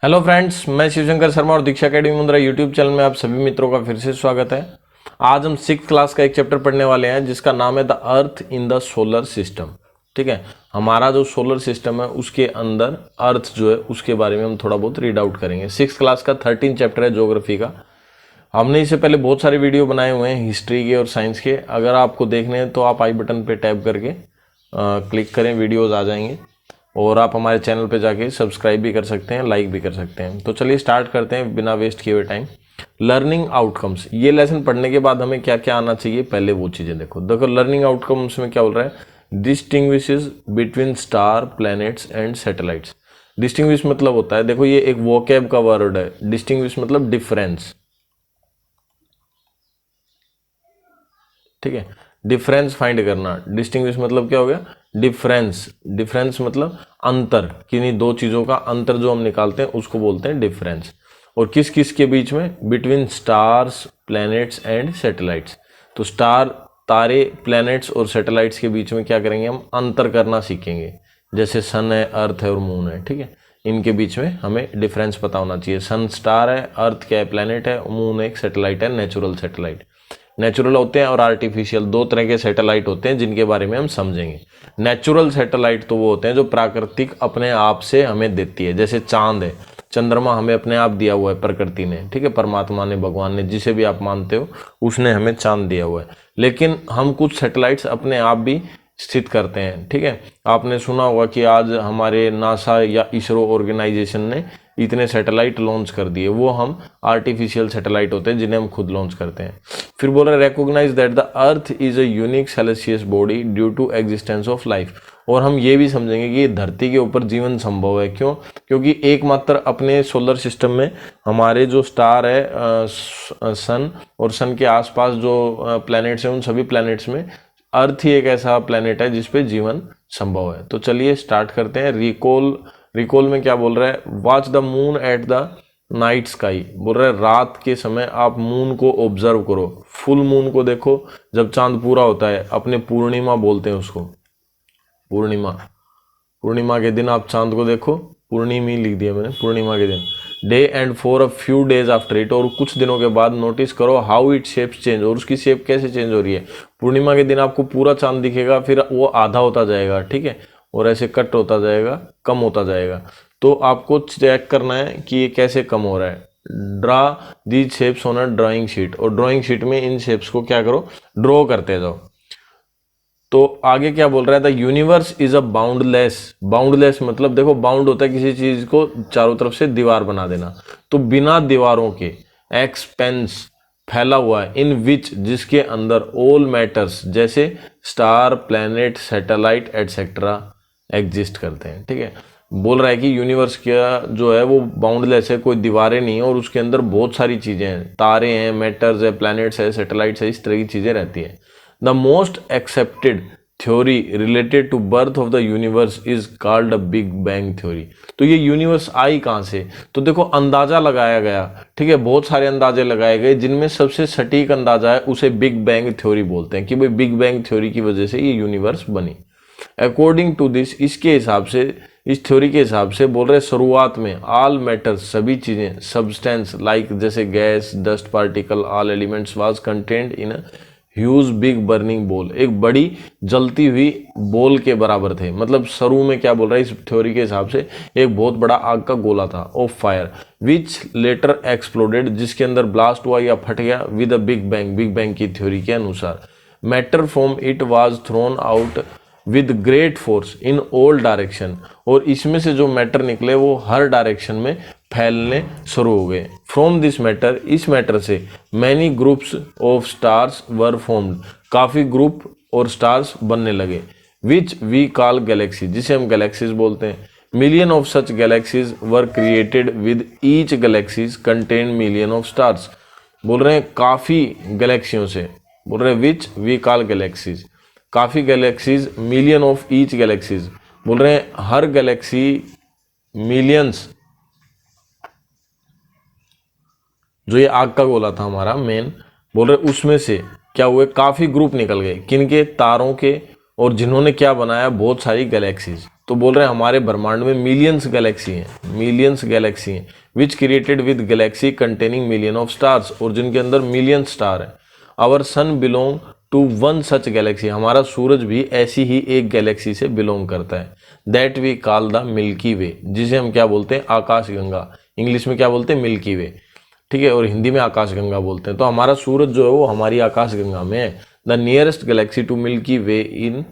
Hello friends, मैं शिवशंकर शर्मा और दीक्षा academy Mundra YouTube channel में आप सभी मित्रों का फिर से स्वागत है। आज हम 6th क्लास का एक चैप्टर पढ़ने वाले हैं जिसका नाम है the earth in the solar system. ठीक है, हमारा जो सोलर सिस्टम है उसके अंदर अर्थ जो है उसके बारे में हम थोड़ा बहुत रीड आउट करेंगे। 6th क्लास का 13 चैप्टर है ज्योग्राफी का। हमने इससे पहले बहुत सारे वीडियो बनाए हुए हैं हिस्ट्री के और साइंस के। अगर आपको देखने हैं तो आप आई बटन पे टैप करके क्लिक करें, वीडियोज़ आ जाएंगे और आप हमारे चैनल पे जाके सब्सक्राइब भी कर सकते हैं, लाइक भी कर सकते हैं। तो चलिए स्टार्ट करते हैं बिना वेस्ट किए हुए टाइम। लर्निंग आउटकम्स, ये लेसन पढ़ने के बाद हमें क्या क्या आना चाहिए, पहले वो चीज़ें देखो। लर्निंग आउटकम्स में क्या बोल रहा है, distinguishes between star, planets and satellites. Distinguish मतलब होता है, देखो ये एक वोकैब का वर्ड है। डिस्टिंग्विश मतलब डिफरेंस, ठीक है, डिफरेंस फाइंड करना। डिस्टिंग्विश मतलब क्या हो गया, डिफरेंस। डिफरेंस मतलब अंतर, किन्हीं दो चीजों का अंतर जो हम निकालते हैं उसको बोलते हैं डिफरेंस। और किस किस के बीच में, between stars, planets and satellites. तो स्टार, तारे, प्लैनेट्स और सैटेलाइट्स के बीच में क्या करेंगे, हम अंतर करना सीखेंगे। जैसे सन है, अर्थ है और मून है, ठीक है, इनके बीच में हमें डिफरेंस पता होना चाहिए। सन स्टार है, अर्थ क्या है, प्लैनेट है, मून एक सैटेलाइट है, नेचुरल सैटेलाइट। नेचुरल होते हैं और आर्टिफिशियल, दो तरह के सैटेलाइट होते हैं जिनके बारे में हम समझेंगे। नेचुरल सैटेलाइट तो वो होते हैं जो प्राकृतिक अपने आप से हमें देती है, जैसे चांद है, चंद्रमा हमें अपने आप दिया हुआ है प्रकृति ने, ठीक है, परमात्मा ने, भगवान ने, जिसे भी आप मानते हो उसने हमें चांद दिया हुआ है। लेकिन हम कुछ सैटेलाइट्स अपने आप भी स्थित करते हैं, ठीक है। आपने सुना होगा कि आज हमारे नासा या इसरो ऑर्गेनाइजेशन ने इतने सैटेलाइट लॉन्च कर दिए, वो हम आर्टिफिशियल सैटेलाइट होते हैं जिन्हें हम खुद लॉन्च करते हैं। फिर बोल रहे recognize that the earth is a unique celestial body due to existence of life. और हम ये भी समझेंगे कि धरती के ऊपर जीवन संभव है। क्यों? क्योंकि एकमात्र अपने सोलर सिस्टम में हमारे जो स्टार है, सन और सन के आसपास जो प्लैनेट्स हैं, उन सभी प्लैनेट्स में अर्थ ही एक ऐसा प्लैनेट है जिसपे जीवन संभव है। तो चलिए स्टार्ट करते हैं। रिकॉल में क्या बोल रहा है, watch the moon at the night sky. बोल रहा है रात के समय आप मून को ऑब्जर्व करो, फुल मून को देखो। जब चांद पूरा होता है, अपने पूर्णिमा बोलते हैं उसको, पूर्णिमा। पूर्णिमा के दिन आप चांद को देखो, पूर्णिमी लिख दिया मैंने, पूर्णिमा के दिन। Day and for a few days after it, और कुछ दिनों के बाद नोटिस करो हाउ इट शेप्स चेंज, और उसकी शेप कैसे चेंज हो रही है। पूर्णिमा के दिन आपको पूरा चांद दिखेगा, फिर वो आधा होता जाएगा, ठीक है, और ऐसे कट होता जाएगा, कम होता जाएगा। तो आपको चेक करना है कि ये कैसे कम हो रहा है। Draw these shapes on a drawing sheet, और ड्राइंग शीट में इन शेप्स को क्या करो, ड्रॉ करते जाओ। तो आगे क्या बोल रहा है, the universe is a boundless. Boundless मतलब देखो, बाउंड होता है किसी चीज को चारों तरफ से दीवार बना देना, तो बिना दीवारों के, एक्सपेंस फैला हुआ है, इन विच जिसके अंदर ऑल मैटर्स जैसे star, planet, satellite etcetera exist करते हैं, ठीक है। बोल रहा है कि यूनिवर्स का जो है वो बाउंडलेस है, कोई दीवारें नहीं है, और उसके अंदर बहुत सारी चीजें हैं, तारे हैं, मैटर्स है, प्लैनेट्स है, सैटेलाइट्स है, इस तरह की चीजें रहती है। The most accepted theory related to birth of the universe is called a big bang theory. तो ये यूनिवर्स आई कहाँ से, तो देखो अंदाजा लगाया गया, ठीक है, बहुत सारे अंदाजे लगाए गए, जिनमें सबसे सटीक अंदाजा है उसे बिग बैंग थ्योरी बोलते हैं, कि भाई बिग बैंग थ्योरी की वजह से ये यूनिवर्स बनी। अकॉर्डिंग टू दिस, इसके हिसाब से, इस थ्योरी के हिसाब से बोल रहे शुरुआत में ऑल मैटर, सभी चीजें, सब्सटेंस लाइक जैसे gas, dust particle, all elements was content in huge big burning ball, एक बड़ी जलती हुई बॉल के बराबर थे। मतलब शुरू में क्या बोल रहा है इस थ्योरी के हिसाब से, एक बहुत बड़ा आग का गोला था, of fire, which later exploded, जिसके अंदर ब्लास्ट हुआ या फट गया, with a big bang, big bang की थ्योरी के अनुसार। Matter from it was thrown out with great force in all direction, और इसमें से जो मैटर निकले वो हर डायरेक्शन में फैलने शुरू हो गए। फ्रॉम दिस मैटर, इस मैटर से, many groups of stars were formed, काफ़ी ग्रुप और स्टार्स बनने लगे, विच वी कॉल गैलेक्सी, जिसे हम गैलेक्सीज बोलते हैं। Million of such galaxies were created with each galaxies contain million of stars. बोल रहे हैं काफ़ी गैलेक्सियों से, बोल रहे हैं विच वी कॉल गैलेक्सीज, काफ़ी galaxies, million of each galaxies, बोल रहे हैं हर गैलेक्सी, मिलियंस, जो ये आग का गोला था हमारा मेन, बोल रहे उसमें से क्या हुए, काफ़ी ग्रुप निकल गए, किनके, तारों के, और जिन्होंने क्या बनाया, बहुत सारी गैलेक्सीज। तो बोल रहे हैं हमारे ब्रह्मांड में मिलियंस गैलेक्सी हैं which created with galaxy containing million of stars, और जिनके अंदर मिलियन स्टार है। Our sun belong to one such galaxy, हमारा सूरज भी ऐसी ही एक गैलेक्सी से बिलोंग करता है। That we call the Milky Way, जिसे हम क्या बोलते हैं, आकाशगंगा। इंग्लिश में क्या बोलते हैं, मिल्की वे, ठीक है, और हिंदी में आकाशगंगा बोलते हैं। तो हमारा सूरज जो है वो हमारी आकाशगंगा में है। The nearest galaxy to Milky Way in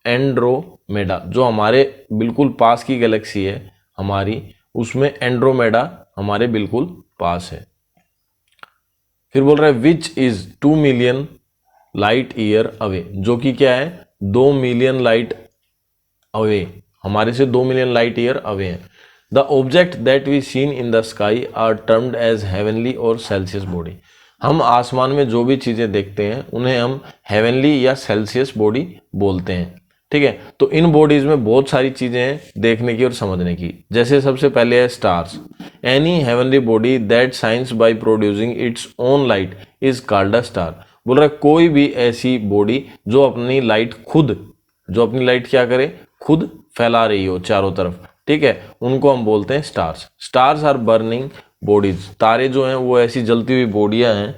Andromeda, जो हमारे बिल्कुल पास की गैलेक्सी है हमारी, उसमें एंड्रोमेडा हमारे बिल्कुल पास है। फिर बोल रहा है which is 2 million light year away, जो कि क्या है, 2 मिलियन लाइट अवे, हमारे से 2 मिलियन लाइट ईयर अवे है। The object that we seen in the sky are termed as heavenly और सेल्सियस बॉडी, हम आसमान में जो भी चीजें देखते हैं उन्हें हम हेवनली या सेल्सियस बॉडी बोलते हैं, ठीक है। तो इन बॉडीज में बहुत सारी चीजें हैं देखने की और समझने की। जैसे सबसे पहले है stars, any heavenly body that shines by producing its own light is called a star, बोल रहा है कोई भी ऐसी बॉडी जो अपनी लाइट क्या करे, खुद फैला रही हो चारों तरफ, ठीक है, उनको हम बोलते हैं stars. Stars are burning bodies, तारे जो हैं वो ऐसी जलती हुई बॉडियां हैं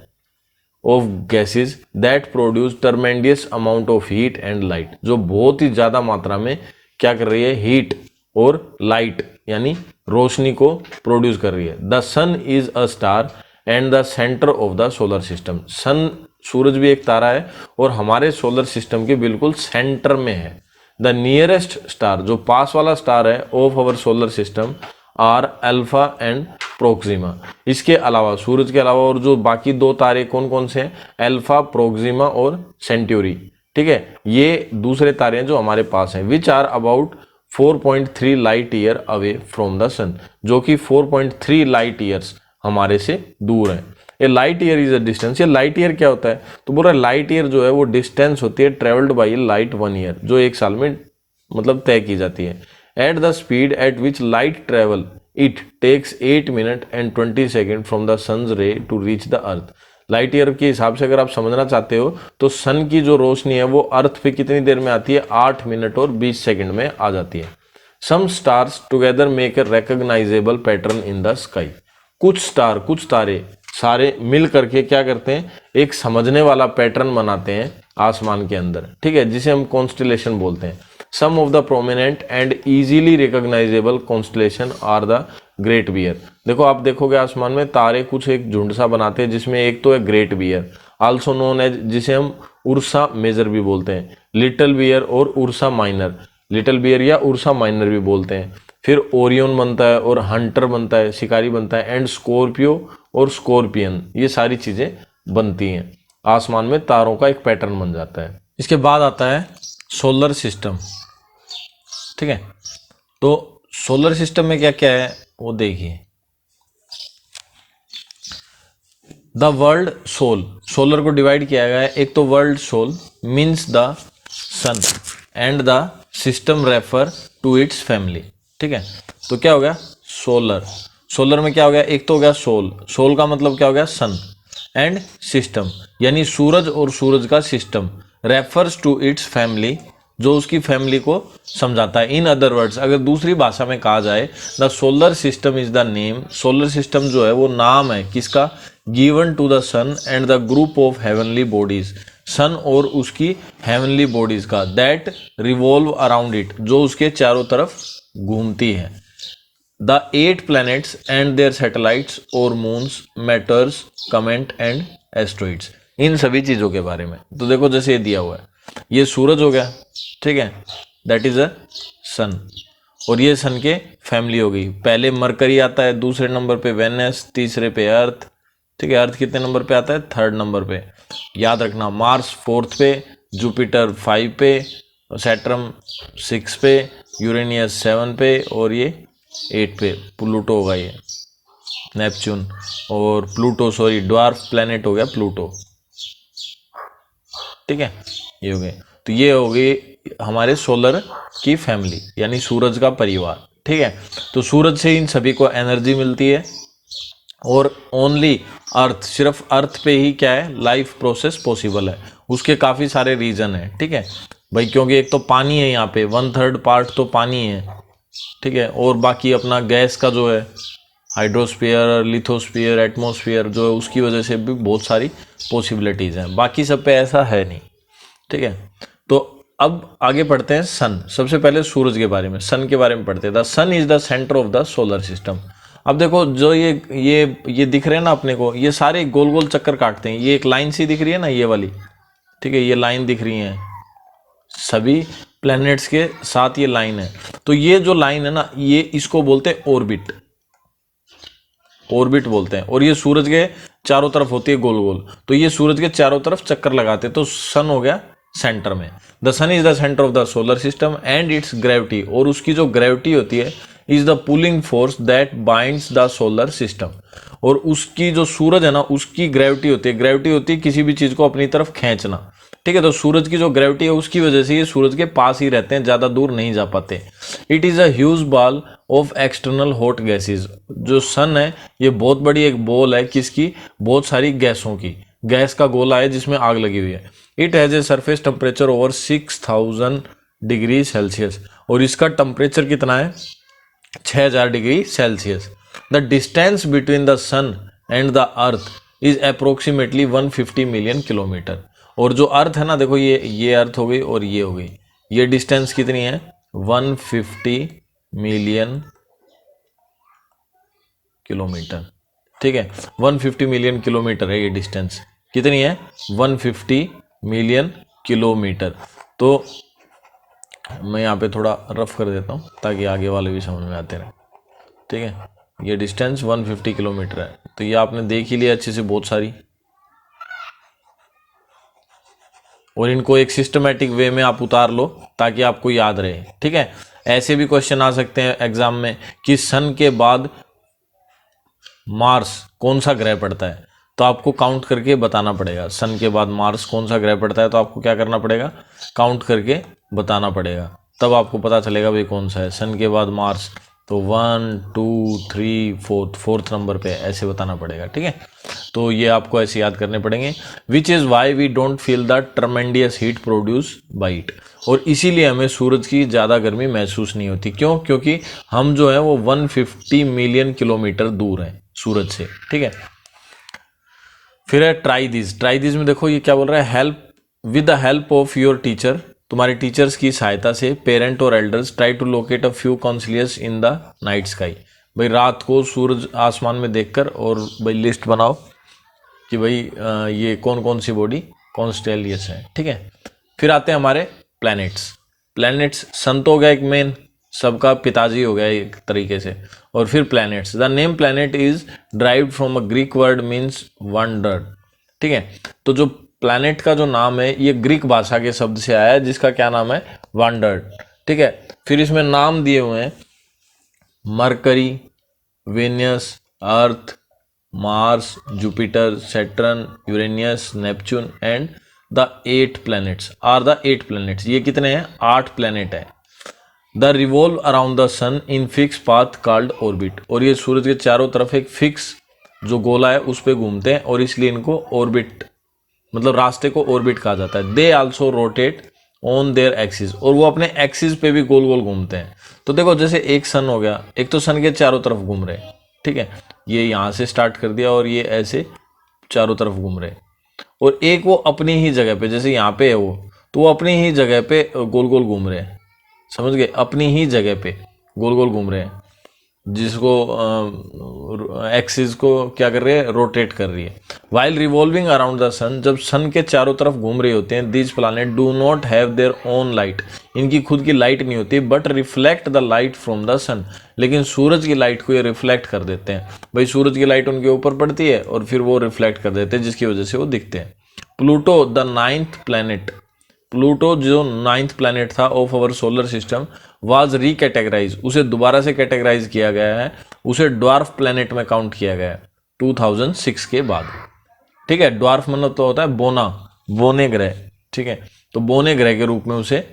of gases that produce tremendous amount of heat and light, जो बहुत ही ज्यादा मात्रा में क्या कर रही है, हीट और लाइट यानी रोशनी को प्रोड्यूस कर रही है। The sun is a star and the centre of the solar system, sun सूरज भी एक तारा है और हमारे सोलर सिस्टम के बिल्कुल सेंटर में है। द नियरेस्ट स्टार, जो पास वाला स्टार है of our solar system are Alpha and Proxima, इसके अलावा सूरज के अलावा और जो बाकी 2 तारे कौन कौन से हैं, अल्फा, प्रोक्सिमा और सेंट्यूरी, ठीक है, ये दूसरे तारे हैं जो हमारे पास हैं। Which are about 4.3 light year away from the sun, जो कि 4.3 लाइट ईयर्स हमारे से दूर है। A light year is a distance, ये लाइट ईयर क्या होता है, तो बोल रहा है लाइट ईयर जो है वो डिस्टेंस होती है ट्रेवल्ड बाई लाइट 1 ईयर, जो 1 साल में मतलब तय की जाती है। At the speed at which light travel it takes 8 minute and 20 second from the sun's ray to reach the earth, light year के हिसाब से अगर आप समझना चाहते हो तो सन की जो रोशनी है वो अर्थ पे कितनी देर में आती है, 8 मिनट और 20 सेकेंड में आ जाती है। Some stars together make a recognizable pattern in the sky, कुछ तारे सारे मिल करके क्या करते हैं, एक समझने वाला पैटर्न बनाते हैं आसमान के अंदर, ठीक है, जिसे हम कॉन्स्टेलेशन बोलते हैं। Some of the prominent and easily recognizable constellation are the Great Bear, देखो आप देखोगे आसमान में तारे कुछ एक झुंड सा बनाते हैं, जिसमें एक तो है great bear, also known as, जिसे हम उर्सा मेजर भी बोलते हैं, लिटिल बियर और उर्सा माइनर, लिटिल बियर या उर्सा माइनर भी बोलते हैं। फिर ओरियन बनता है और हंटर बनता है, शिकारी बनता है, एंड स्कॉर्पियो और स्कॉर्पियन, ये सारी चीजें बनती हैं आसमान में, तारों का एक पैटर्न बन जाता है। इसके बाद आता है सोलर सिस्टम, ठीक है। तो सोलर सिस्टम में क्या क्या है वो देखिए। द वर्ल्ड सोल, सोलर को डिवाइड किया गया है, एक तो world soul means the sun and the system refer to its family, ठीक है। तो क्या हो गया, सोलर में क्या हो गया, एक तो हो गया सोल का मतलब क्या हो गया, सन, एंड सिस्टम यानी सूरज और सूरज का system, refers to its family, जो उसकी फैमिली को समझाता है। इन अदर वर्ड्स, अगर दूसरी भाषा में कहा जाए, the solar system is the name, solar system जो है वो नाम है किसका, given to the sun and the group of heavenly bodies, sun और उसकी हेवनली बॉडीज का, दैट रिवॉल्व अराउंड इट, जो उसके चारों तरफ घूमती है। The 8 planets and their satellites और moons, meteors, comets and asteroids, इन सभी चीजों के बारे में। तो देखो जैसे ये दिया हुआ है, ये सूरज हो गया, ठीक है, दैट इज अ सन, और ये सन के फैमिली हो गई। पहले मरकरी आता है, दूसरे नंबर पे वेनस, तीसरे पे अर्थ, ठीक है, अर्थ कितने नंबर पे आता है, 3rd नंबर पे, याद रखना। मार्स 4th पे, जुपिटर 5 पे, सैटर्न 6 पे, यूरेनियस 7 पे और ये 8 पे प्लूटो होगा, ये नेपच्यून, और प्लूटो सॉरी ड्वार्फ प्लैनेट हो गया प्लूटो, ठीक है, ये हो गए। तो ये हो गई हमारे सोलर की फैमिली यानी सूरज का परिवार, ठीक है। तो सूरज से इन सभी को एनर्जी मिलती है और ओनली अर्थ, सिर्फ अर्थ पे ही क्या है, लाइफ प्रोसेस पॉसिबल है, उसके काफ़ी सारे रीजन है, ठीक है। भाई, क्योंकि एक तो पानी है यहाँ पे, 1/3 पार्ट तो पानी है, ठीक है, और बाकी अपना गैस का जो है हाइड्रोस्फीयर, लिथोस्फीयर, एटमॉस्फेयर जो है उसकी वजह से भी बहुत सारी पॉसिबिलिटीज़ हैं, बाकी सब पे ऐसा है नहीं, ठीक है। तो अब आगे पढ़ते हैं सन। सबसे पहले सूरज के बारे में, सन के बारे में पढ़ते हैं। The sun is the centre of the solar system. अब देखो जो ये दिख रहे हैं ना अपने को, ये सारे गोल गोल चक्कर काटते हैं। ये एक लाइन सी दिख रही है ना, ये वाली, ठीक है, ये लाइन दिख रही है, सभी प्लैनेट्स के साथ ये लाइन है। तो ये जो लाइन है ना, ये इसको बोलते हैं ऑर्बिट, ऑर्बिट बोलते हैं। और ये सूरज के चारों तरफ होती है गोल गोल, तो ये सूरज के चारों तरफ चक्कर लगाते हैं, तो सन हो गया सेंटर में। The sun is the centre of the solar system and its gravity, और उसकी जो ग्रेविटी होती है is the pulling force that binds the solar system. और उसकी जो सूरज है ना, उसकी ग्रेविटी होती है, ग्रेविटी होती है किसी भी चीज को अपनी तरफ खींचना, ठीक है। तो सूरज की जो ग्रेविटी है उसकी वजह से ये सूरज के पास ही रहते हैं, ज्यादा दूर नहीं जा पाते। It is a huge ball of external hot gases. जो सन है ये बहुत बड़ी एक बॉल है, किसकी, बहुत सारी गैसों की, गैस का गोला है जिसमें आग लगी हुई है। It has a surface temperature over 6000 degree Celsius, और इसका टेम्परेचर कितना है, 6000 degree Celsius. The distance between the sun and the earth is approximately 150 million kilometre. और जो अर्थ है ना, देखो ये अर्थ हो गई और ये हो गई, ये डिस्टेंस कितनी है, 150 मिलियन किलोमीटर, ठीक है, 150 मिलियन किलोमीटर है ये डिस्टेंस। कितनी है, 150 मिलियन किलोमीटर। तो मैं यहाँ पे थोड़ा रफ कर देता हूँ ताकि आगे वाले भी समझ में आते रहे, ठीक है। ये डिस्टेंस 150 किलोमीटर है, तो ये आपने देख ही लिया अच्छे से बहुत सारी, और इनको एक सिस्टमेटिक वे में आप उतार लो ताकि आपको याद रहे, ठीक है। ऐसे भी क्वेश्चन आ सकते हैं एग्जाम में कि सन के बाद मार्स कौन सा ग्रह पड़ता है, तो आपको काउंट करके बताना पड़ेगा। सन के बाद मार्स कौन सा ग्रह पड़ता है, तो आपको क्या करना पड़ेगा, काउंट करके बताना पड़ेगा, तब आपको पता चलेगा भाई कौन सा है सन के बाद मार्स। तो 1 2 3 4th नंबर पे ऐसे बताना पड़ेगा, ठीक है। तो ये आपको ऐसे याद करने पड़ेंगे। Which is why we don't feel the tremendous heat produce by it, और इसीलिए हमें सूरज की ज़्यादा गर्मी महसूस नहीं होती। क्यों, क्योंकि हम जो है वो 150 मिलियन किलोमीटर दूर हैं सूरज से, ठीक है। फिर है ट्राई दिस में देखो ये क्या बोल रहा है, help with the help of your teacher, तुम्हारे टीचर्स की सहायता से, पेरेंट और elders try to locate a few constellations in the night sky. भाई रात को सूरज आसमान में देखकर और भाई लिस्ट बनाओ कि भाई ये कौन कौन सी बॉडी कॉन्स्टेलियस है, ठीक है। फिर आते हैं हमारे प्लैनेट्स। सन तो हो गया एक मेन, सबका पिताजी हो गया एक तरीके से, और फिर planets. The name planet is derived from a Greek word means wonder, ठीक है। तो जो प्लैनेट का जो नाम है ये ग्रीक भाषा के शब्द से आया है जिसका क्या नाम है, वंडर, ठीक है। फिर इसमें नाम दिए हुए हैं Mercury, Venus, Earth, Mars, Jupiter, Saturn, Uranus, Neptune and the 8 planets are the 8 planets. ये कितने हैं, 8 प्लैनेट है। They revolve around the sun in fix path called orbit, और ये सूरज के चारों तरफ एक फिक्स जो गोला है उस पर घूमते हैं, और इसलिए इनको ऑर्बिट मतलब रास्ते को ऑर्बिट कहा जाता है। They also rotate on their axis, और वो अपने एक्सिस पे भी गोल गोल घूमते हैं। तो देखो जैसे एक सन हो गया, एक तो सन के चारों तरफ घूम रहे, ठीक है, ये यहाँ से स्टार्ट कर दिया और ये ऐसे चारों तरफ घूम रहे, और एक वो अपनी ही जगह पे, जैसे यहाँ पे है वो, तो वो अपनी ही जगह पे गोल गोल घूम रहे हैं, समझ गए, अपनी ही जगह पे गोल गोल घूम रहे हैं, जिसको एक्सिस को क्या कर रही है, रोटेट कर रही है। While revolving around the sun, जब सन के चारों तरफ घूम रही होते हैं, these planet do not have their own light, इनकी खुद की लाइट नहीं होती, but reflect the light from the sun, लेकिन सूरज की लाइट को ये रिफ्लेक्ट कर देते हैं। भाई सूरज की लाइट उनके ऊपर पड़ती है और फिर वो रिफ्लेक्ट कर देते हैं, जिसकी वजह से वो दिखते हैं। Pluto the 9th planet, Pluto जो 9th प्लैनेट था of our solar system was recategorize, उसे दोबारा से कैटेगराइज किया गया है, उसे ड्वार्फ प्लैनेट में काउंट किया गया है 2006 के बाद, ठीक है। ड्वार्फ मतलब तो होता है बोने ग्रह, ठीक है, तो बोने ग्रह के रूप में उसे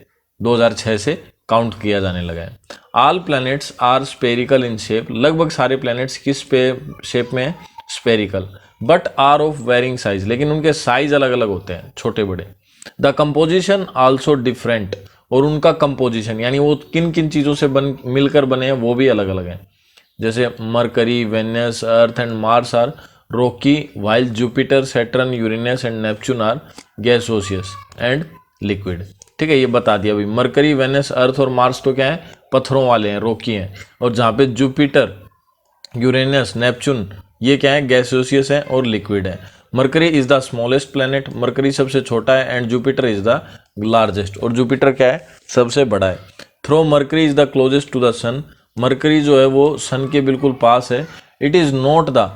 2006 से काउंट किया जाने लगा है। All planets are spherical in shape, लगभग सारे प्लैनेट्स किस शेप में है, spherical, but are of varying size, लेकिन उनके साइज अलग अलग होते हैं, छोटे बड़े। द कंपोजिशन आल्सो डिफरेंट, और उनका कंपोजिशन यानी वो किन किन चीज़ों से मिलकर बने हैं वो भी अलग अलग हैं। जैसे Mercury, Venus, Earth and Mars are rocky, while Jupiter, Saturn, Uranus and Neptune are gaseous and liquid. ठीक है, ये बता दिया अभी। मरकरी, वेनस, अर्थ और मार्स तो क्या है, पत्थरों वाले हैं, रॉकी हैं। और जहाँ पे जुपिटर, यूरेनस, नेपच्यून ये क्या है, गैसोसियस है और लिक्विड है। Mercury is the smallest planet, Mercury सबसे छोटा है, and Jupiter is the largest, और जुपिटर क्या है, सबसे बड़ा है। Though Mercury is the closest to the sun, Mercury जो है वो सन के बिल्कुल पास है। It is not the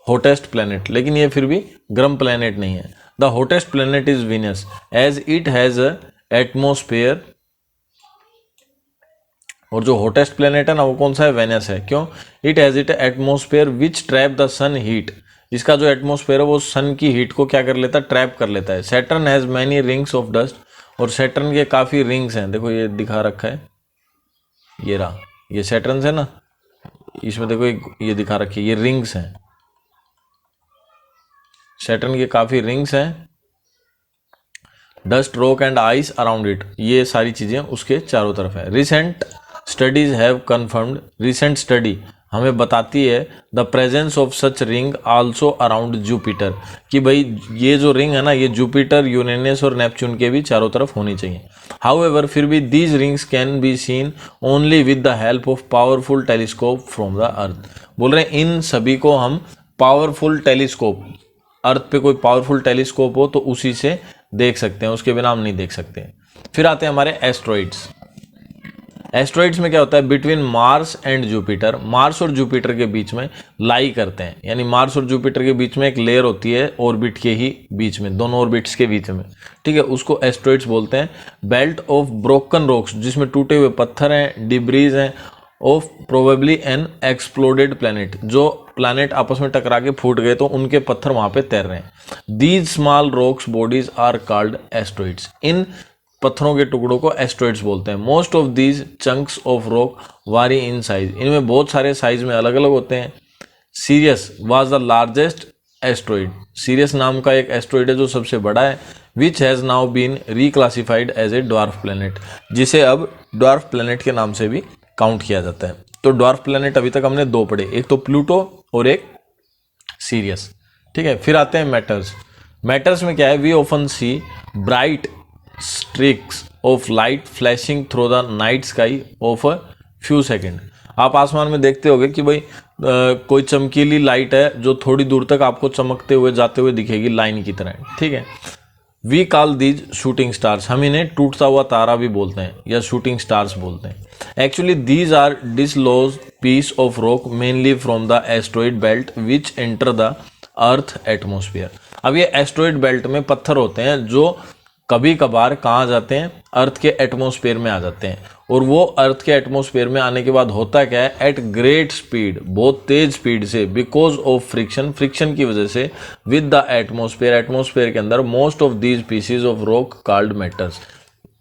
hottest planet, लेकिन ये फिर भी गर्म प्लेनेट नहीं है। The hottest planet is Venus as it has a atmosphere, और जो हॉटेस्ट प्लेनेट है ना वो कौन सा है, वेनस है। क्यों, it has it atmosphere which trap the sun heat, इसका जो एटमोस्फेयर है वो सन की हीट को क्या कर लेता है, ट्रैप कर लेता है। Saturn has many rings of dust, और सैटर्न के काफ़ी रिंग्स हैं, देखो ये दिखा रखा है, ये रहा, ये सैटर्न है ना, इसमें देखो ये दिखा रखी है, ये रिंग्स हैं, सैटर्न के काफ़ी रिंग्स हैं। Dust, rock and ice around it, ये सारी चीज़ें उसके चारों तरफ है। Recent studies have confirmed, recent study हमें बताती है the presence of such ring also around Jupiter, कि भाई ये जो रिंग है ना ये जुपिटर, यूरेनस और नेपच्यून के भी चारों तरफ होनी चाहिए। हाउएवर फिर भी these rings can be seen only with the help of powerful telescope from the अर्थ, बोल रहे हैं इन सभी को हम पावरफुल टेलीस्कोप, अर्थ पे कोई पावरफुल टेलीस्कोप हो तो उसी से देख सकते हैं, उसके बिना हम नहीं देख सकते। फिर आते हैं हमारे एस्ट्रॉइड्स। एस्ट्रॉइड्स में क्या होता है, between Mars and Jupiter, Mars और जुपिटर के बीच में लाई करते हैं, यानी मार्स और जुपिटर के बीच में एक लेयर होती है ऑर्बिट के ही बीच में, दोनों ऑर्बिट्स के बीच में, ठीक है, उसको एस्ट्रॉइड्स बोलते हैं। बेल्ट ऑफ ब्रोकन रॉक्स, जिसमें टूटे हुए पत्थर हैं, डिब्रीज हैं, of probably an exploded planet, जो प्लैनेट आपस में टकरा के फूट गए तो उनके पत्थर वहां पे तैर रहे हैं। These small rocks bodies are called asteroids, इन पत्थरों के टुकड़ों को एस्ट्रॉइड्स बोलते हैं। Most of these chunks of rock vary in size, इनमें बहुत सारे साइज में अलग अलग होते हैं। Ceres was the largest asteroid, Ceres नाम का एक एस्ट्रॉइड है जो सबसे बड़ा है, which has now been reclassified as a dwarf planet, जिसे अब ड्वार्फ प्लैनेट के नाम से भी काउंट किया जाता है। तो ड्वार्फ प्लैनेट अभी तक हमने दो पढ़े, एक तो प्लूटो और एक सीरियस, ठीक है। फिर आते हैं मैटर्स। मैटर्स में क्या है, we often see bright streaks of light flashing through the night sky of a few second, आप आसमान में देखते होगे कि भाई कोई चमकीली लाइट है जो थोड़ी दूर तक आपको चमकते हुए जाते हुए दिखेगी लाइन की तरह, ठीक है। We call these shooting stars, हम इन्हें टूटता हुआ तारा भी बोलते हैं या शूटिंग स्टार्स बोलते हैं। Actually these are dislodge piece of rock mainly from the asteroid belt which enter the earth atmosphere. अब ये एस्ट्रॉइड बेल्ट में पत्थर होते हैं जो कभी कभार कहाँ जाते हैं, अर्थ के एटमोस्फेयर में आ जाते हैं, और वो अर्थ के एटमोस्फेयर में आने के बाद होता क्या है, एट ग्रेट स्पीड, बहुत तेज स्पीड से, बिकॉज ऑफ फ्रिक्शन, फ्रिक्शन की वजह से विद द एटमोस्फेयर, एटमोस्फेयर के अंदर most of these PCs of rock called matters,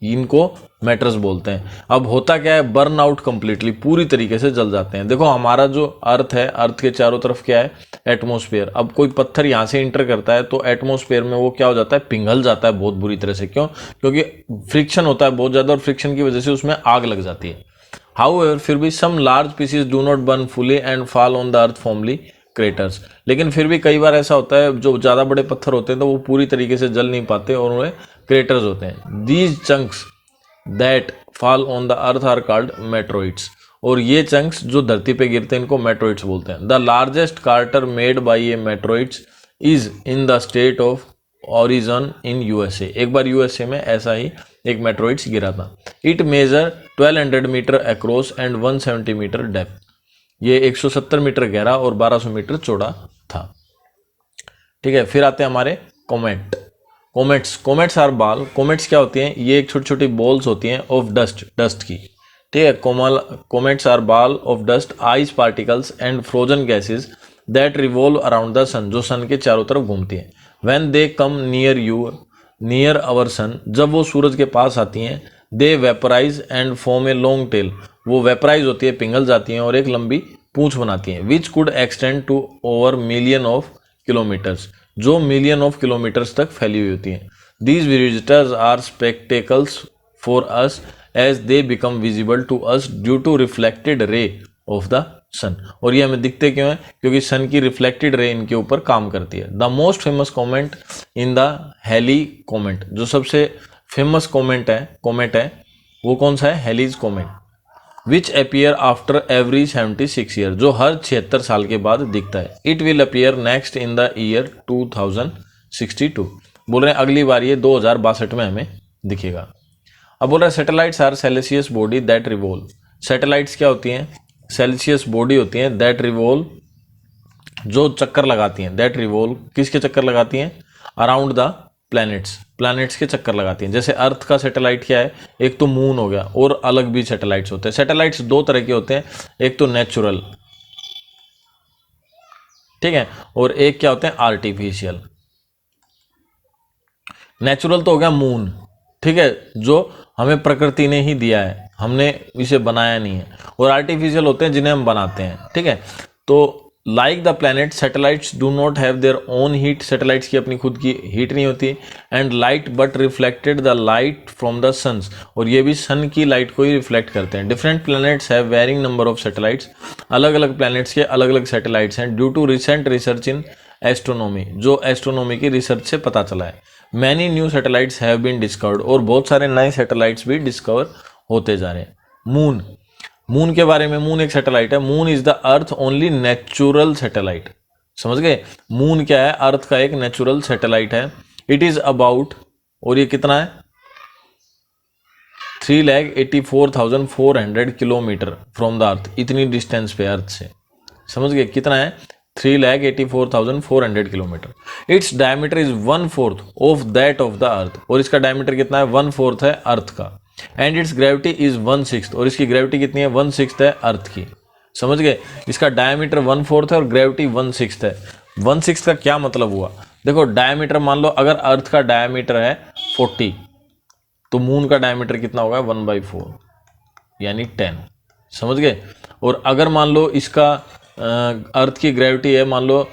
इनको मैटर्स बोलते हैं। अब होता क्या है, बर्न आउट कंप्लीटली, पूरी तरीके से जल जाते हैं। देखो हमारा जो अर्थ है, अर्थ के चारों तरफ क्या है, एटमोस्फेयर। अब कोई पत्थर यहाँ से इंटर करता है तो एटमोस्फेयर में वो क्या हो जाता है, पिघल जाता है बहुत बुरी तरह से। क्यों, क्योंकि फ्रिक्शन होता है बहुत ज़्यादा, और फ्रिक्शन की वजह से उसमें आग लग जाती है। हाउएवर फिर भी some large pieces do not burn fully and fall on the earth formally craters, लेकिन फिर भी कई बार ऐसा होता है जो ज़्यादा बड़े पत्थर होते हैं तो वो पूरी तरीके से जल नहीं पाते और उन्हें क्रेटर्स होते हैं। These chunks that fall on the earth are called meteoroids, और ये चंक्स जो धरती पे गिरते हैं इनको मेट्रोइड्स बोलते हैं। The largest crater made by a meteoroids is in the state of Oregon in USA, एक बार यूएसए में ऐसा ही एक मेट्रोइड्स गिरा था। It measure 1200 metre across and 170 metre depth, ये 170 मीटर गहरा और 1200 मीटर चौड़ा था, ठीक है। फिर आते हैं हमारे कोमेट। कोमेट्स, कोमेट्स आर बॉल, कोमेट्स क्या होती हैं, ये एक छोटी छोटी बॉल्स होती हैं ऑफ डस्ट, डस्ट की, ठीक है। Comets are ball of dust, ice particles and frozen gases that revolve around the sun, जो सन के चारों तरफ घूमती हैं। When they come near you, near our sun, जब वो सूरज के पास आती हैं, they vaporise and form a long tail, वो वेपराइज होती है, पिघल जाती हैं और एक लंबी पूंछ बनाती हैं, which could extend to over million of kilometres, जो मिलियन ऑफ किलोमीटर्स तक फैली हुई होती हैं। These visitors are spectacles for us as they become visible to us due to reflected ray of the sun. और ये हमें दिखते क्यों है? क्योंकि सन की रिफ्लेक्टेड रे इनके ऊपर काम करती है। The most famous comet in the Halley comet, जो सबसे फेमस कॉमेंट है वो कौन सा है? Halley's comet, which appear after every 76 year, जो हर 76 साल के बाद दिखता है। It will appear next in the year 2062। बोल रहे हैं अगली बार ये 2062 में हमें दिखेगा। अब बोल रहा है satellites are celestial body that revolve. Satellites क्या होती हैं? सेल्सियस बॉडी होती हैं दैट रिवॉल्व, जो चक्कर लगाती हैं। दैट रिवॉल्व किसके चक्कर लगाती हैं? अराउंड द प्लैनेट्स के चक्कर लगाती हैं। जैसे अर्थ का सैटेलाइट क्या है? एक तो मून हो गया, और अलग भी सैटेलाइट्स होते हैं। सैटेलाइट्स दो तरह के होते हैं, एक तो नेचुरल, ठीक है, और एक क्या होते हैं? आर्टिफिशियल। नेचुरल तो हो गया मून, ठीक है, जो हमें प्रकृति ने ही दिया है, हमने इसे बनाया नहीं है। और आर्टिफिशियल होते हैं जिन्हें हम बनाते हैं, ठीक है। तो like the planet satellites do not have their own heat, satellites की अपनी खुद की हीट नहीं होती। And light but reflected the light from the suns, और ये भी सन की लाइट को ही रिफ्लेक्ट करते हैं। Different planets have varying number of satellites, अलग अलग प्लैनेट्स के अलग अलग सैटेलाइट्स हैं। Due to recent research in astronomy, जो एस्ट्रोनॉमी की रिसर्च से पता चला है। Many new satellites have been discovered, और बहुत सारे नए सैटेलाइट्स भी डिस्कवर होते जा रहे हैं। मून के बारे में, मून एक सैटेलाइट है। Moon is the earth only natural satellite, समझ गए? मून क्या है? अर्थ का एक नेचुरल सैटेलाइट है। इट इज अबाउट, और ये कितना है? 3,84,400 किलोमीटर फ्रॉम द अर्थ, इतनी डिस्टेंस पे अर्थ से, समझ गए? कितना है? 3,84,400 kilometre. Its diameter is 1/4 of that of the earth, और इसका डायमीटर कितना है? 1/4 है अर्थ का। एंड इट्स ग्रेविटी इज 1/6, और इसकी ग्रेविटी कितनी है? 1/6 है अर्थ की, समझ गए? इसका डायमीटर 1/4 है और ग्रेविटी 1/6 है। 1/6 का क्या मतलब हुआ? देखो डायमीटर, मान लो अगर अर्थ का डायमीटर है 40, तो मून का डायमीटर कितना होगा? 1/4 यानी 10, समझ गए? और अगर मान लो इसका अर्थ की ग्रेविटी है मान लो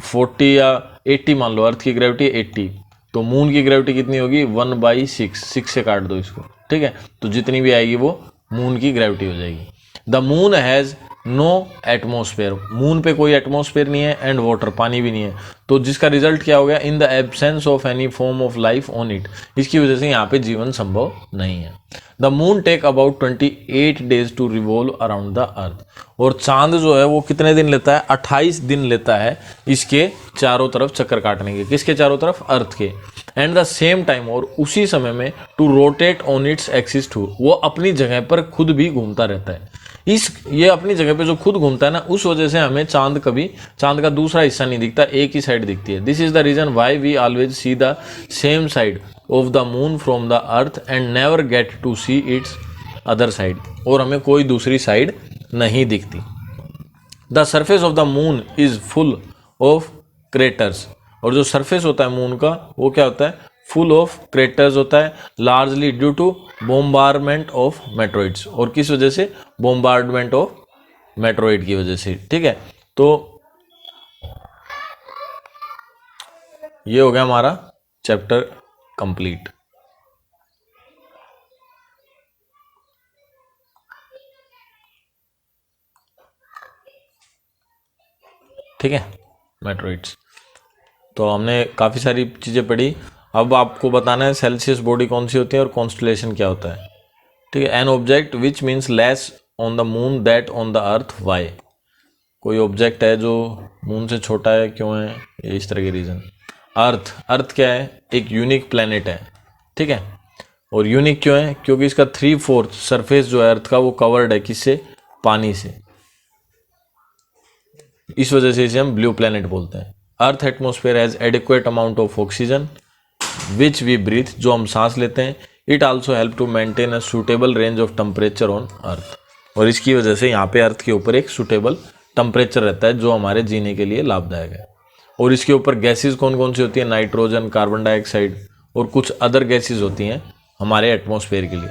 40 या 80, मान लो अर्थ की ग्रेविटी 80, तो मून की ग्रेविटी कितनी होगी? 1/6, 6 से काट दो इसको, ठीक है, तो जितनी भी आएगी वो मून की ग्रेविटी हो जाएगी। The moon has no atmosphere, moon पे कोई एटमोस्फेयर नहीं है, एंड वाटर, पानी भी नहीं है। तो जिसका रिजल्ट क्या हो गया? In the absence of any form of life on it, इसकी वजह से यहाँ पे जीवन संभव नहीं है। The moon take about 28 days to revolve around the earth, और चांद जो है वो कितने दिन लेता है? 28 दिन लेता है इसके चारों तरफ चक्कर काटने के। किसके चारों तरफ? अर्थ के। एंड द सेम टाइम, और उसी समय में, to rotate on its axis too, वो अपनी जगह पर खुद भी घूमता रहता है। ये अपनी जगह पे जो खुद घूमता है ना, उस वजह से हमें चांद का दूसरा हिस्सा नहीं दिखता, एक ही साइड दिखती है। This is the reason why we always see the same side of the moon from the earth and never get to see its other side, और हमें कोई दूसरी साइड नहीं दिखती। The surface of the moon is full of craters, और जो surface होता है मून का वो क्या होता है? फुल ऑफ क्रेटर्स होता है, largely due to bombardment of मेट्रोइड्स, और किस वजह से? बोम्बार्डमेंट ऑफ मेट्रोइड की वजह से, ठीक है। तो ये हो गया हमारा चैप्टर कंप्लीट। ठीक है, मेट्रोइड्स। तो हमने काफ़ी सारी चीज़ें पढ़ी। अब आपको बताना है सेल्सियस बॉडी कौन सी होती है और कॉन्स्टलेशन क्या होता है, ठीक है। An object which means less on the moon that on the earth, why? कोई ऑब्जेक्ट है जो मून से छोटा है, क्यों है? ये इस तरह के रीज़न। अर्थ क्या है? एक यूनिक प्लैनेट है, ठीक है। और यूनिक क्यों है? क्योंकि इसका 3/4 सरफेस जो है अर्थ का वो कवर्ड है किससे? पानी से, इस वजह से इसे हम ब्लू प्लैनेट बोलते हैं। Earth atmosphere has adequate amount of oxygen which we breathe, जो हम सांस लेते हैं। It also help to maintain a suitable range of temperature on earth, और इसकी वजह से यहाँ पे अर्थ के ऊपर एक सूटेबल टेम्परेचर रहता है जो हमारे जीने के लिए लाभदायक है। और इसके ऊपर गैसेज कौन कौन सी होती है? नाइट्रोजन, कार्बन डाइऑक्साइड और कुछ अदर गैसेज होती हैं हमारे एटमॉस्फेयर के लिए,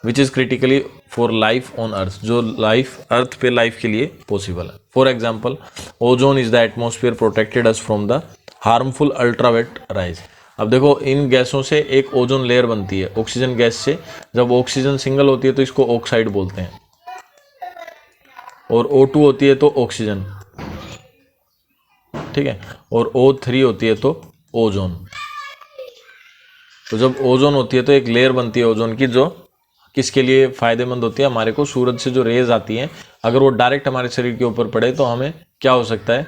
which is critically for life on earth, जो लाइफ अर्थ पे लाइफ के लिए पॉसिबल है। For example, ozone is the atmosphere protected us from the harmful ultraviolet rise. अब देखो इन गैसों से एक ओजोन लेयर बनती है ऑक्सीजन गैस से। जब ऑक्सीजन सिंगल होती है तो इसको ऑक्साइड बोलते हैं, और O2 होती है तो ऑक्सीजन, ठीक है, और O3 होती है तो ओजोन। तो जब ओजोन होती है तो एक लेयर बनती है ओजोन की, जो किसके लिए फायदेमंद होती है, हमारे को सूरज से जो रेज आती हैं अगर वो डायरेक्ट हमारे शरीर के ऊपर पड़े तो हमें क्या हो सकता है,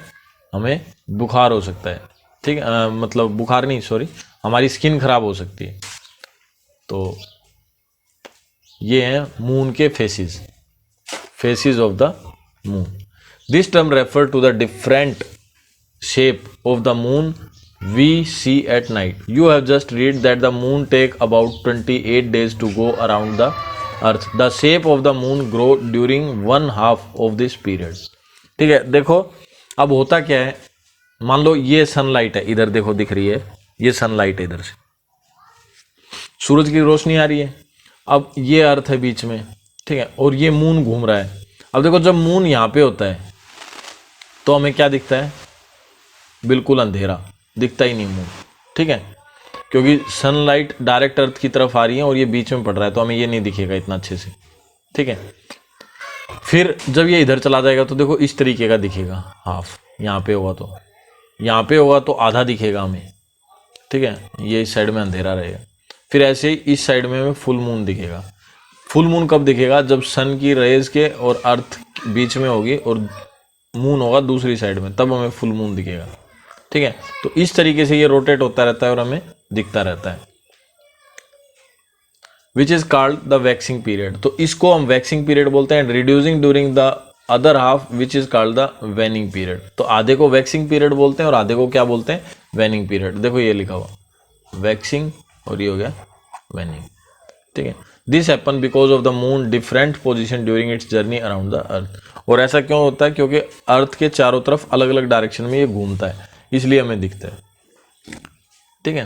हमें बुखार हो सकता है, ठीक है, मतलब बुखार नहीं, सॉरी, हमारी स्किन खराब हो सकती है। तो ये हैं मून के phases of the moon. This term refer to the different shape of the moon we see at night. You have just read that the moon take about 28 days to go around the earth. The shape of the moon grow during 1/2 of this period. ठीक है, देखो अब होता क्या है, मान लो ये sunlight है, इधर देखो दिख रही है, ये सनलाइट है, इधर से सूरज की रोशनी आ रही है। अब ये अर्थ है बीच में, ठीक है, और ये मून घूम रहा है। अब देखो जब मून यहाँ पे होता है तो हमें क्या दिखता है, बिल्कुल अंधेरा, दिखता ही नहीं मून, ठीक है, क्योंकि सनलाइट डायरेक्ट अर्थ की तरफ आ रही है और ये बीच में पड़ रहा है, तो हमें ये नहीं दिखेगा इतना अच्छे से, ठीक है। फिर जब ये इधर चला जाएगा तो देखो इस तरीके का दिखेगा, हाफ, यहाँ पे होगा तो, यहाँ पे होगा तो आधा दिखेगा हमें, ठीक है, ये इस साइड में अंधेरा रहेगा। फिर ऐसे ही इस साइड में हमें फुल मून दिखेगा। फुल मून कब दिखेगा, जब सन की रेज के और अर्थ बीच में होगी और मून होगा दूसरी साइड में, तब हमें फुल मून दिखेगा, ठीक है। तो इस तरीके से ये रोटेट होता रहता है और हमें दिखता रहता है, which is called the waxing period. तो इसको हम वैक्सिंग पीरियड बोलते हैं। Reducing during the other half which is called the वेनिंग period. तो आधे को वैक्सिंग पीरियड बोलते हैं और आधे को क्या बोलते हैं, वेनिंग पीरियड। देखो ये लिखा हुआ वैक्सिंग और ये हो गया वेनिंग, ठीक है। This happen because of the moon different position during its journey around the earth. और ऐसा क्यों होता है, क्योंकि अर्थ के चारों तरफ अलग अलग डायरेक्शन में ये घूमता है, इसलिए हमें दिखता है, ठीक है।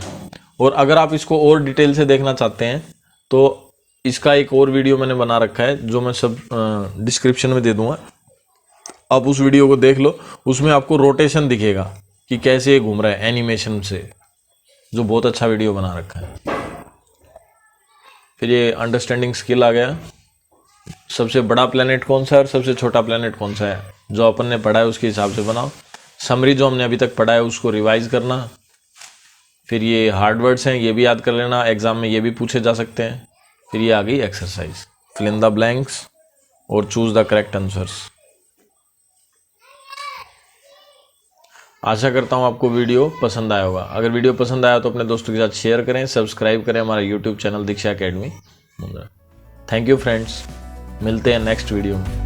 और अगर आप इसको और डिटेल से देखना चाहते हैं तो इसका एक और वीडियो मैंने बना रखा है, जो मैं सब डिस्क्रिप्शन में दे दूंगा, आप उस वीडियो को देख लो। उसमें आपको रोटेशन दिखेगा कि कैसे ये घूम रहा है एनिमेशन से, जो बहुत अच्छा वीडियो बना रखा है। फिर ये अंडरस्टैंडिंग स्किल आ गया, सबसे बड़ा प्लेनेट कौन सा है और सबसे छोटा प्लेनेट कौन सा है, जो अपन ने पढ़ा है उसके हिसाब से बनाओ। समरी जो हमने अभी तक पढ़ा है उसको रिवाइज करना। फिर ये हार्ड वर्ड्स हैं, ये भी याद कर लेना, एग्जाम में ये भी पूछे जा सकते हैं। फिर ये आ गई exercise, fill in the blanks और चूज द करेक्ट आंसर्स। आशा करता हूँ आपको वीडियो पसंद आया होगा। अगर वीडियो पसंद आया तो अपने दोस्तों के साथ शेयर करें, सब्सक्राइब करें हमारा YouTube channel Diksha academy Mundra. Thank you friends, मिलते हैं नेक्स्ट वीडियो में।